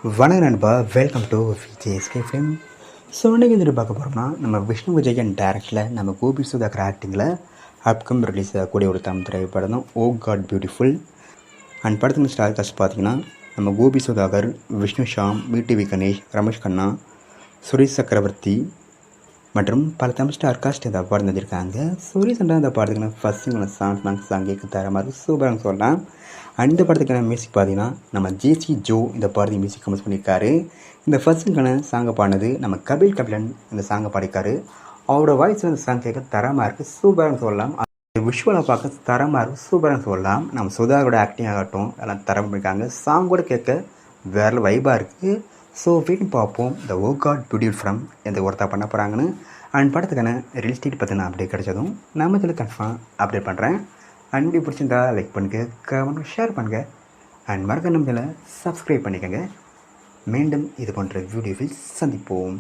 வணக்கம் நண்பா, welcome to VJSK film. So இன்றைக்கி வந்துட்டு பார்க்க போகிறோம்னா, நம்ம விஷ்ணு விஜயன் டேரக்டரில் நம்ம கோபி சுதாகர் ஆக்டிங்கில் அப்கம் ரிலீஸ் ஆகக்கூடிய ஒரு தமிழ் திரைப்படம் தான் ஓ காட் பியூட்டிஃபுல். அண்ட் படத்துக்கு ஸ்டார் காஸ்ட் பார்த்திங்கன்னா, நம்ம கோபி சுதாகர், விஷ்ணு ஷாம், விடிவி கணேஷ், ரமேஷ் கண்ணா, சுரேஷ் சக்கரவர்த்தி மற்றும் பல தமிழ் ஸ்டார் காஸ்ட் இந்த படம் தந்திருக்காங்க. ஸோ ரீசெண்டாக இந்த படத்துக்கு ஃபஸ்ட்டு சாங் கேட்க தர மாதிரி சூப்பராக சொல்லலாம். அண்ட் இந்த படத்துக்கான மியூசிக் பார்த்தீங்கன்னா, நம்ம ஜேசி ஜோ இந்த படத்துக்கு மியூசிக் கம்போஸ் பண்ணியிருக்காரு. இந்த ஃபர்ஸ்ட்டுக்கான சாங்கை பாடினது நம்ம கபிலன் இந்த சாங்கை பாடிக்காரு. அவரோட வாய்ஸ் இந்த சாங் கேட்க தரமாக இருக்குது, சூப்பராக சொல்லலாம். விஷுவலாக பார்க்க தரமாக இருக்குது, சூப்பராக சொல்லலாம். நம்ம சுதாகரோட ஆக்டிங் ஆகட்டும் எல்லாம் தரம் பண்ணியிருக்காங்க. சாங்கோட கேட்க வேறு வைபாக இருக்குது. ஸோ வெயிட் பார்ப்போம் இந்த ஓ காட் பியூட்டிஃபுல் ஃப்ரம் எந்த ஒருத்தா பண்ண போகிறாங்கன்னு. அண்ட் படத்துக்கான ரிலீஸ் டேட் பற்றின அப்டேட் கிடைச்சதும் நம்ம இதில் கன்ஃபார்ம் அப்டேட் பண்ணுறேன். அண்ட் வீடியோ பிடிச்சிருந்தா லைக் பண்ணுங்கள், கமெண்ட் ஷேர் பண்ணுங்கள். அண்ட் மறக்க நம்மளை சப்ஸ்கிரைப் பண்ணிக்கோங்க. மீண்டும் இது போன்ற வீடியோவில் சந்திப்போம்.